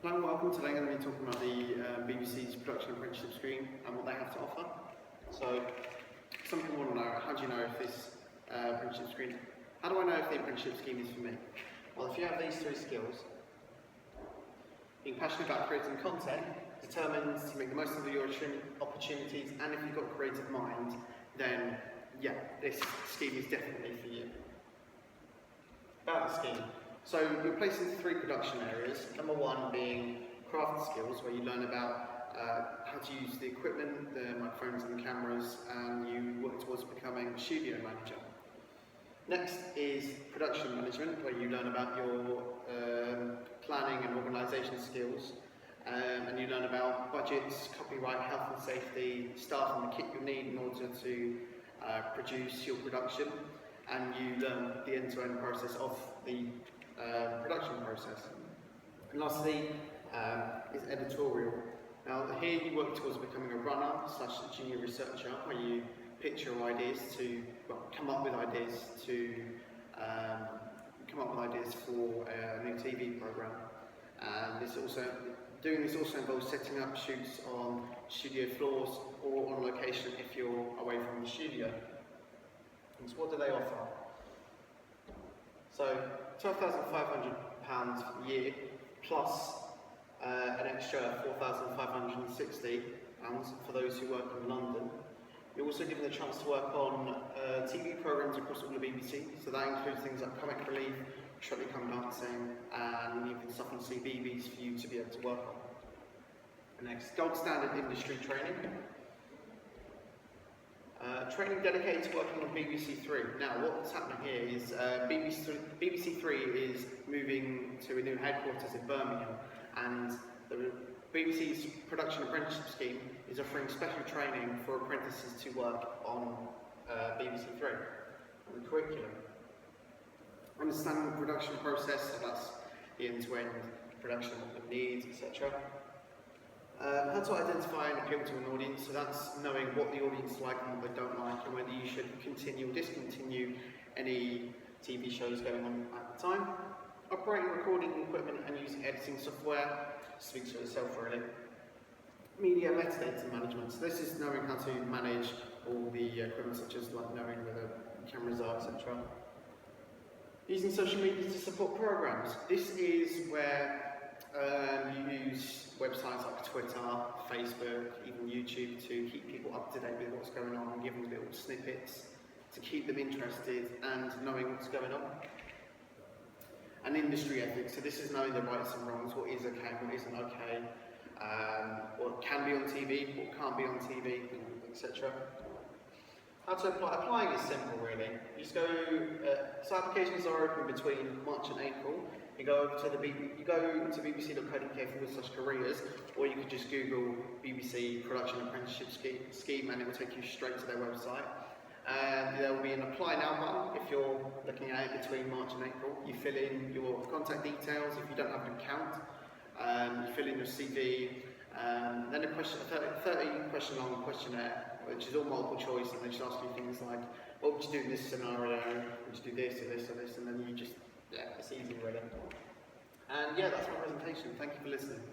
Hello and welcome. Today I'm going to be talking about the BBC's production apprenticeship scheme and what they have to offer. So, some people want to know, how do you know if this apprenticeship scheme, how do I know if the apprenticeship scheme is for me? Well, if you have these three skills, being passionate about creating content, determined to make the most of your opportunities, and if you've got a creative mind, then yeah, this scheme is definitely for you. About the scheme. So you're placed into three production areas. Number one being craft skills, where you learn about how to use the equipment, the microphones and the cameras, and you work towards becoming a studio manager. Next is production management, where you learn about your planning and organisation skills, and you learn about budgets, copyright, health and safety, staff and the kit you need in order to produce your production, and you learn the end-to-end process of the production process. And lastly is editorial. Now here you work towards becoming a runner / junior researcher, where you pitch your ideas to come up with ideas for a new TV program. And doing this also involves setting up shoots on studio floors or on location if you're away from the studio. And so what do they offer? So £12,500 a year plus an extra £4,560 for those who work in London. You're also given the chance to work on TV programmes across all the BBC, so that includes things like Comic Relief, Strictly Come Dancing, and even stuff on CBeebies for you to be able to work on. Next, gold standard industry training. Training dedicated to working on BBC Three. Now, what's happening here is BBC Three is moving to a new headquarters in Birmingham, and the BBC's production apprenticeship scheme is offering special training for apprentices to work on BBC Three and the curriculum. Understanding the production process, so that's the end-to-end production, what it needs, etc. How to identify and appeal to an audience, so that's knowing what the audience like and what they don't like, and whether you should continue or discontinue any TV shows going on at the time. Operating recording equipment and using editing software speaks for itself really. Media metadata management, so this is knowing how to manage all the equipment, such as like knowing where the cameras are, etc. Using social media to support programs. This is where you use websites like Twitter, Facebook, even YouTube to keep people up to date with what's going on and give them little snippets to keep them interested and knowing what's going on. And industry ethics, so this is knowing the rights and wrongs, what is okay, what isn't okay, what can be on TV, what can't be on TV, etc. How to apply? Applying is simple really. You just go, so applications are open between March and April. You go to bbc.co.uk/careers, or you could just Google BBC Production Apprenticeship Scheme and it will take you straight to their website. And there will be an apply now button if you're looking at it between March and April. You fill in your contact details if you don't have an account, you fill in your CV, then a 30 question long questionnaire, which is all multiple choice, and they just ask you things like, what would you do in this scenario, would you do this or this or this, and then you just, yeah, it's easy really. And yeah, that's my presentation. Thank you for listening.